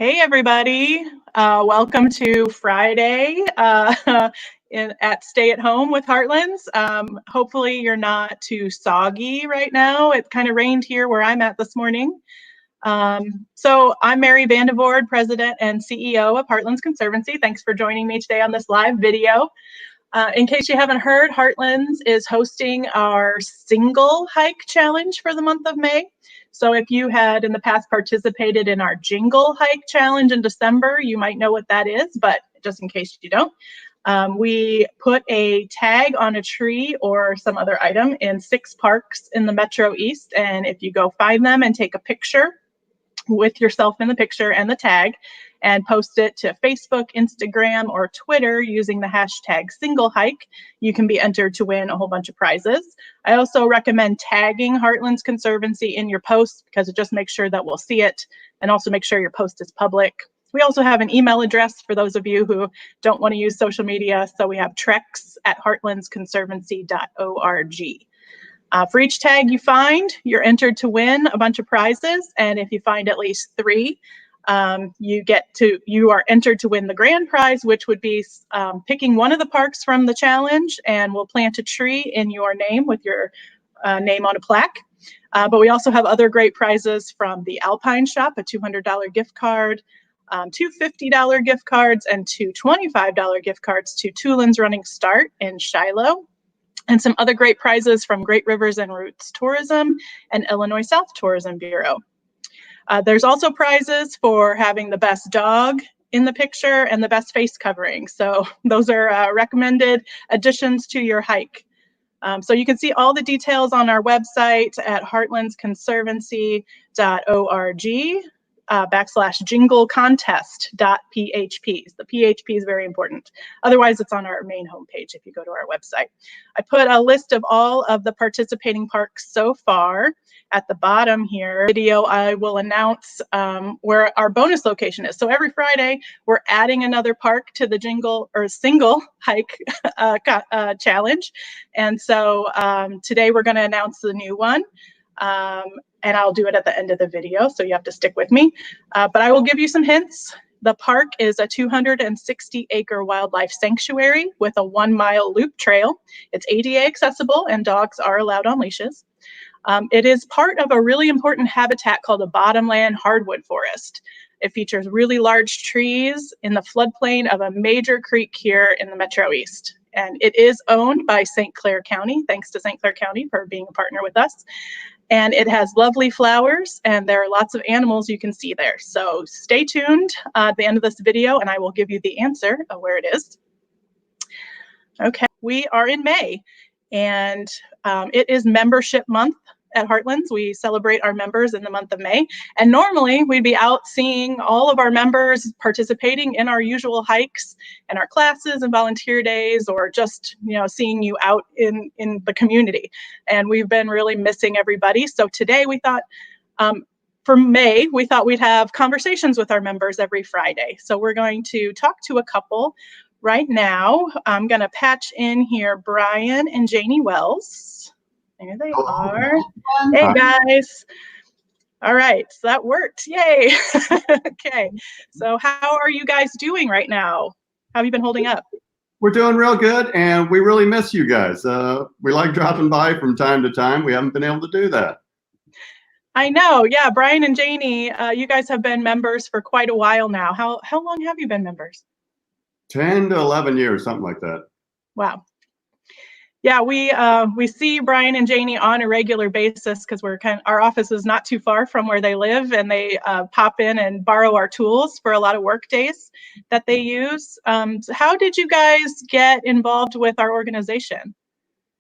Hey everybody, welcome to Friday at Stay at Home with HeartLands. Hopefully you're not too soggy right now. It kind of rained here where I'm at this morning. So I'm Mary Vandevord, President and CEO of HeartLands Conservancy. Thanks for joining me today on this live video. In case you haven't heard, HeartLands is hosting our single hike challenge for the month of May. So if you had in the past participated in our jingle hike challenge in December, you might know what that is, but just in case you don't, we put a tag on a tree or some other item in 6 parks in the Metro East. And if you go find them and take a picture with yourself in the picture and the tag and post it to Facebook, Instagram, or Twitter using the hashtag #SingleHike, you can be entered to win a whole bunch of prizes. I also recommend tagging HeartLands Conservancy in your post because it just makes sure that we'll see it and also make sure your post is public. We also have an email address for those of you who don't want to use social media. So we have treks@heartlandsconservancy.org. For each tag you find, you're entered to win a bunch of prizes. And if you find at least 3, you are entered to win the grand prize, which would be picking one of the parks from the challenge, and we'll plant a tree in your name with your name on a plaque. But we also have other great prizes from the Alpine Shop, a $200 gift card, 2 $50 gift cards, and 2 $25 gift cards to Tulin's Running Start in Shiloh, and some other great prizes from Great Rivers and Roots Tourism and Illinois South Tourism Bureau. There's also prizes for having the best dog in the picture and the best face covering. So those are recommended additions to your hike. So you can see all the details on our website at heartlandsconservancy.org. /jinglecontest.php. The PHP is very important. Otherwise, it's on our main homepage if you go to our website. I put a list of all of the participating parks so far at the bottom here. Video, I will announce where our bonus location is. So every Friday, we're adding another park to the single hike challenge. And so today we're going to announce the new one. And I'll do it at the end of the video, so you have to stick with me. But I will give you some hints. The park is a 260-acre wildlife sanctuary with a 1-mile loop trail. It's ADA accessible, and dogs are allowed on leashes. It is part of a really important habitat called a bottomland hardwood forest. It features really large trees in the floodplain of a major creek here in the Metro East. And it is owned by St. Clair County. Thanks to St. Clair County for being a partner with us. And it has lovely flowers, and there are lots of animals you can see there. So stay tuned at the end of this video, and I will give you the answer of where it is. Okay, we are in May, and it is membership month at HeartLands. We celebrate our members in the month of May, and normally we'd be out seeing all of our members participating in our usual hikes and our classes and volunteer days, or just seeing you out in the community. And we've been really missing everybody. So today we thought, for May, we thought we'd have conversations with our members every Friday. So we're going to talk to a couple right now. I'm going to patch in here Brian and Jaynie Wells. There they are. Hey, guys. All right, so that worked. Yay. Okay, so how are you guys doing right now? How have you been holding up? We're doing real good, and we really miss you guys. We like dropping by from time to time. We haven't been able to do that. I know. Yeah, Brian and Jaynie, you guys have been members for quite a while now. How long have you been members? 10 to 11 years, something like that. Wow. Yeah, we see Brian and Jaynie on a regular basis because our office is not too far from where they live, and they pop in and borrow our tools for a lot of work days that they use. So how did you guys get involved with our organization?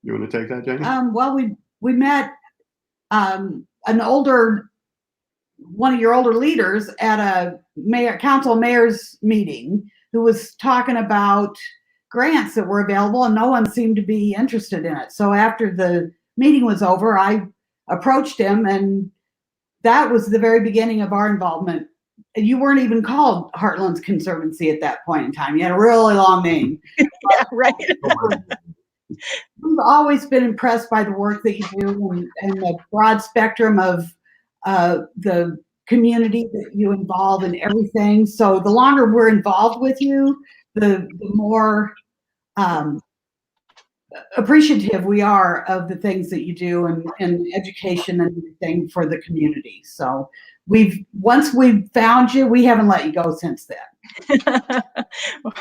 You want to take that, Jaynie? Well, we met one of your older leaders at a council mayor's meeting who was talking about grants that were available, and no one seemed to be interested in it. So after the meeting was over, I approached him, and that was the very beginning of our involvement. You weren't even called HeartLands Conservancy at that point in time. You had a really long name. Yeah, right. We've always been impressed by the work that you do and the broad spectrum of the community that you involve in everything. So the longer we're involved with you, the more appreciative we are of the things that you do and education and everything for the community. So once we've found you, we haven't let you go since then.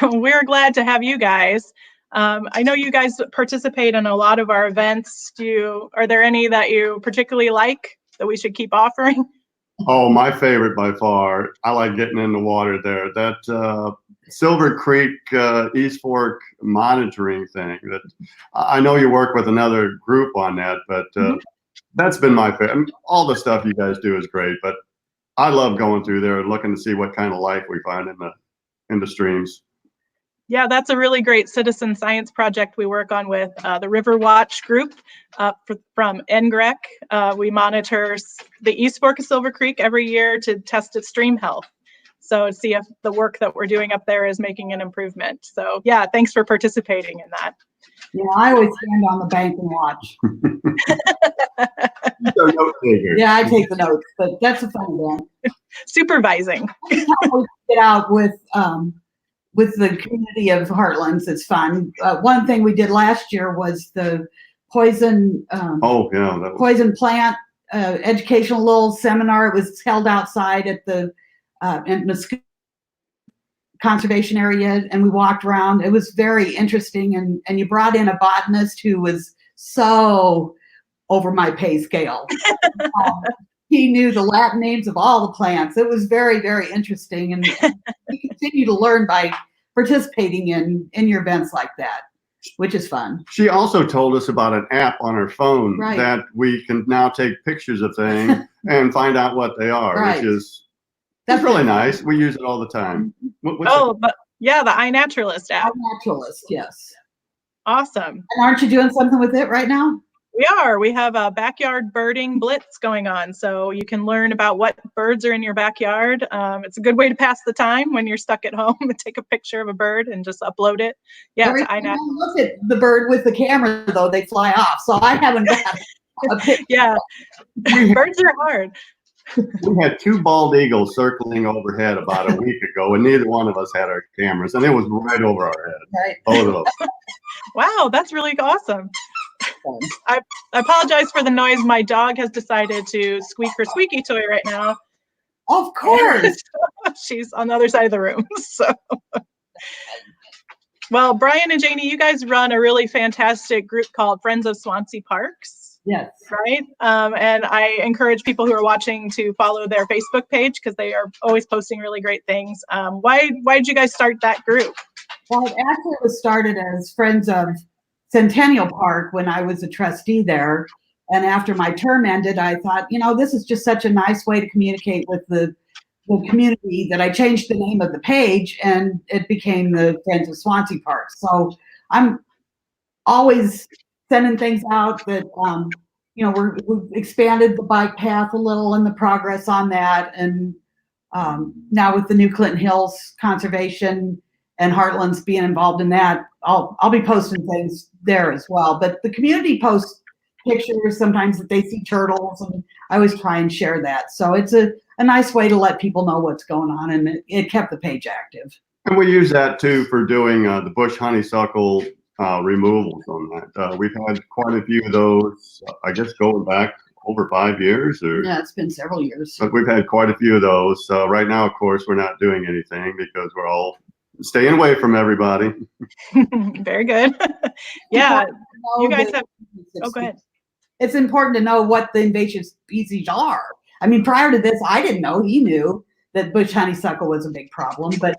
We're glad to have you guys. I know you guys participate in a lot of our events. Are there any that you particularly like that we should keep offering? Oh, my favorite by far. I like getting in the water there. That Silver Creek East Fork monitoring thing. That I know you work with another group on that, but that's been my favorite. I mean, all the stuff you guys do is great, but I love going through there and looking to see what kind of life we find in the streams. Yeah, that's a really great citizen science project we work on with the River Watch group from NGREC. We monitor the East Fork of Silver Creek every year to test its stream health. So to see if the work that we're doing up there is making an improvement. So yeah, thanks for participating in that. Yeah, I always stand on the bank and watch. Yeah, I take the notes, but that's a fun one. Supervising. Every time we get out with the community of HeartLands, it's fun. One thing we did last year was the poison poison plant educational little seminar. It was held outside at the conservation area, and we walked around. It was very interesting, and you brought in a botanist who was so over my pay scale. He knew the Latin names of all the plants. It was very, very interesting, and we continue to learn by participating in your events like that, which is fun. She also told us about an app on her phone that we can now take pictures of things and find out what they are, which is that's really nice. We use it all the time. The iNaturalist app. iNaturalist, yes. Awesome. And aren't you doing something with it right now? We are. We have a backyard birding blitz going on, so you can learn about what birds are in your backyard. It's a good way to pass the time when you're stuck at home and take a picture of a bird and just upload it. Yeah, to iNaturalist. Look at the bird with the camera, though, they fly off, so I haven't got a picture. Yeah, birds are hard. We had 2 bald eagles circling overhead about a week ago, and neither one of us had our cameras, and it was right over our head. Right. Both of them. Wow, that's really awesome. I apologize for the noise. My dog has decided to squeak her squeaky toy right now. Of course. She's on the other side of the room. So, well, Brian and Jaynie, you guys run a really fantastic group called Friends of Swansea Parks. Yes. Right. And I encourage people who are watching to follow their Facebook page because they are always posting really great things. Why did you guys start that group? Well, it actually was started as Friends of Centennial Park when I was a trustee there. And after my term ended, I thought, this is just such a nice way to communicate with the community that I changed the name of the page and it became the Friends of Swansea Park. So I'm always sending things out that, we've expanded the bike path a little and the progress on that. And now with the New Clinton Hills Conservation and HeartLands being involved in that, I'll be posting things there as well. But the community posts pictures sometimes that they see turtles, and I always try and share that. So it's a nice way to let people know what's going on, and it kept the page active. And we use that too for doing the bush honeysuckle removals on that. We've had quite a few of those, I guess going back over 5 years. Yeah, it's been several years. But we've had quite a few of those. Right now, of course, we're not doing anything because we're all staying away from everybody. Very good. Yeah, you guys have. Oh, go ahead. It's important to know what the invasive species are. I mean, prior to this, I didn't know. He knew that bush honeysuckle was a big problem, but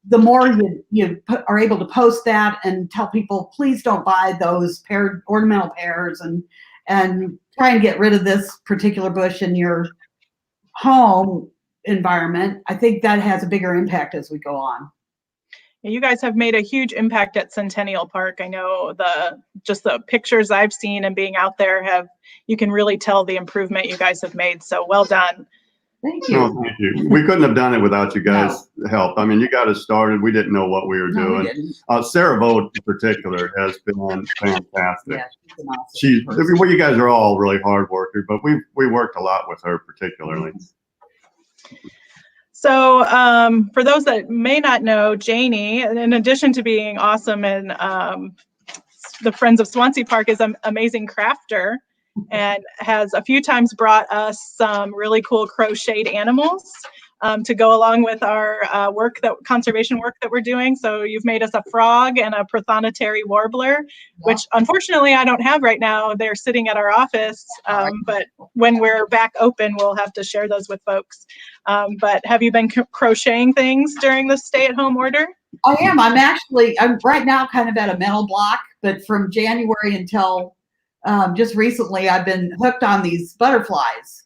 the more you are able to post that and tell people, please don't buy those ornamental pears and try and get rid of this particular bush in your home environment, I think that has a bigger impact as we go on. You guys have made a huge impact at Centennial Park. I know just the pictures I've seen and being out there you can really tell the improvement you guys have made. So well done. Thank you. No, thank you. We couldn't have done it without you guys' help. I mean, you got us started. We didn't know what we were doing. Sarah Vogt in particular has been fantastic. Yeah, she's an awesome you guys are all really hard workers, but we worked a lot with her particularly. So for those that may not know, Jaynie, in addition to being awesome in the Friends of Swansea Park, is an amazing crafter and has a few times brought us some really cool crocheted animals to go along with our conservation work that we're doing. So you've made us a frog and a prothonotary warbler, which unfortunately I don't have right now. They're sitting at our office, but when we're back open, we'll have to share those with folks. But have you been crocheting things during the stay-at-home order? I am. I'm right now kind of at a mental block, but from January until just recently, I've been hooked on these butterflies.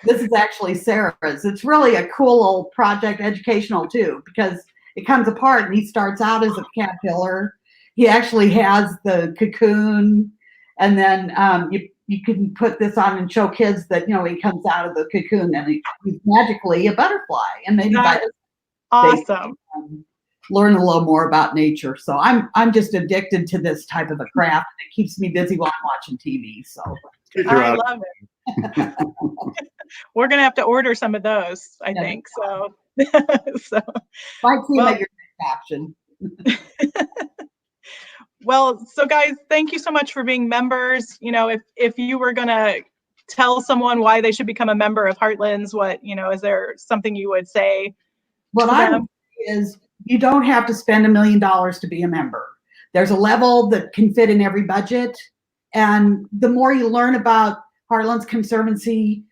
This is actually Sarah's. It's really a cool little project, educational too, because it comes apart and he starts out as a caterpillar. He actually has the cocoon, and then you can put this on and show kids that, he comes out of the cocoon and he's magically a butterfly. And maybe awesome. Learn a little more about nature. So I'm just addicted to this type of a craft. It keeps me busy while I'm watching TV. So I love it. We're gonna have to order some of those, I think. So, might see like your caption. Well, so guys, thank you so much for being members. If you were gonna tell someone why they should become a member of HeartLands, is there something you would say? What I would say is, you don't have to spend $1 million to be a member. There's a level that can fit in every budget. And the more you learn about HeartLands Conservancy,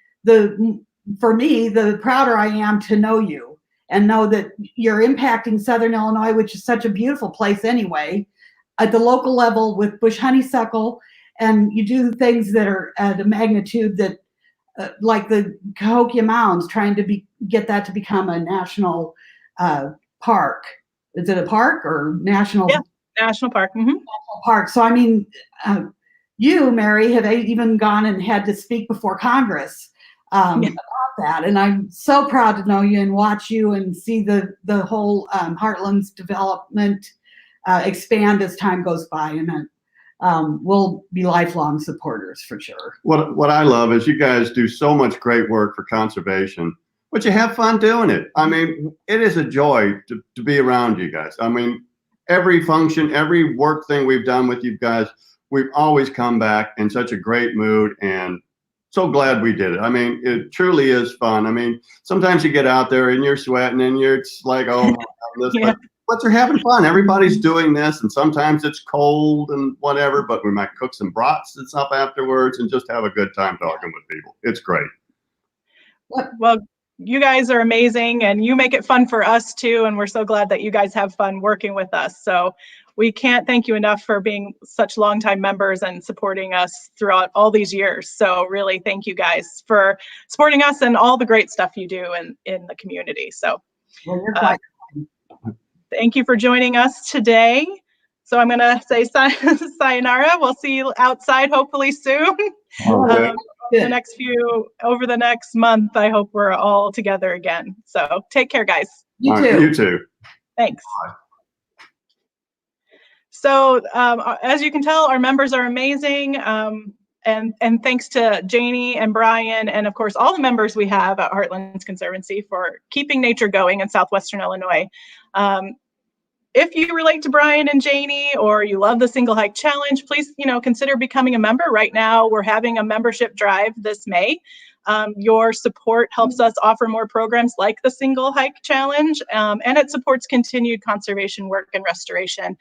for me, the prouder I am to know you and know that you're impacting Southern Illinois, which is such a beautiful place anyway, at the local level with bush honeysuckle. And you do things that are at a magnitude that, like the Cahokia Mounds, trying to get that to become a national park. Is it a park or national? Yeah, national park. Mm-hmm. National park. So, I mean, you, Mary, have even gone and had to speak before Congress about that. And I'm so proud to know you and watch you and see the whole HeartLands development expand as time goes by. And we'll be lifelong supporters for sure. What I love is you guys do so much great work for conservation, but you have fun doing it. I mean, it is a joy to be around you guys. I mean, every function, every work thing we've done with you guys, we've always come back in such a great mood, and so glad we did it. I mean, it truly is fun. I mean, sometimes you get out there and you're sweating and it's like, oh my God, but you're having fun. Everybody's doing this, and sometimes it's cold and whatever, but we might cook some brats and stuff afterwards and just have a good time talking with people. It's great. Well, you guys are amazing, and you make it fun for us too, and we're so glad that you guys have fun working with us. So we can't thank you enough for being such longtime members and supporting us throughout all these years. So really, thank you guys for supporting us and all the great stuff you do in the community. So thank you for joining us today. So I'm going to say sayonara. We'll see you outside hopefully soon. Over the next month, I hope we're all together again. So take care, guys. You too. Right, you too. Thanks. Bye. So as you can tell, our members are amazing. And thanks to Jaynie and Brian, and of course, all the members we have at HeartLands Conservancy for keeping nature going in Southwestern Illinois. If you relate to Brian and Jaynie, or you love the Single Hike Challenge, please, consider becoming a member. Right now, we're having a membership drive this May. Your support helps us offer more programs like the Single Hike Challenge, and it supports continued conservation work and restoration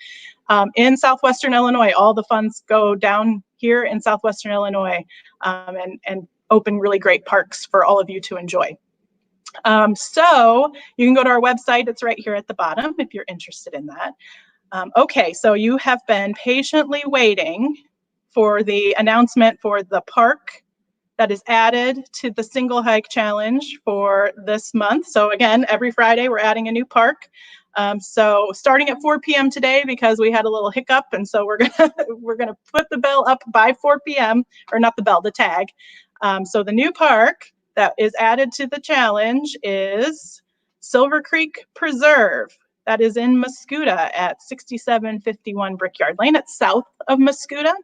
in Southwestern Illinois. All the funds go down here in Southwestern Illinois and open really great parks for all of you to enjoy. So you can go to our website. It's right here at the bottom if you're interested in that. Okay, so you have been patiently waiting for the announcement for the park that is added to the Single Hike Challenge for this month. So again, every Friday we're adding a new park. So starting at 4 p.m. today, because we had a little hiccup, and so we're gonna put the bell up by 4 p.m. or not the bell, the tag. So the new park that is added to the challenge is Silver Creek Preserve. That is in Mascoutah at 6751 Brickyard Lane. It's south of Mascoutah,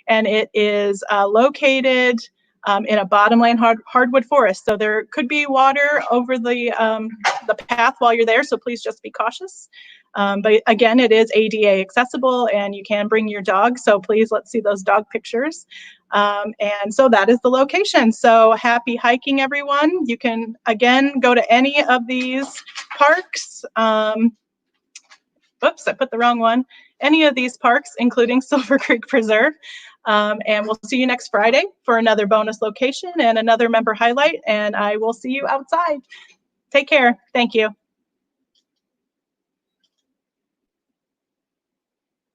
and it is located in a bottomland hardwood forest. So there could be water over the path while you're there, so please just be cautious. But again, it is ADA accessible and you can bring your dog, so please let's see those dog pictures. And so that is the location. So happy hiking, everyone. You can, again, go to any of these parks. Oops, I put the wrong one. Any of these parks, including Silver Creek Preserve. And we'll see you next Friday for another bonus location and another member highlight. And I will see you outside. Take care. Thank you.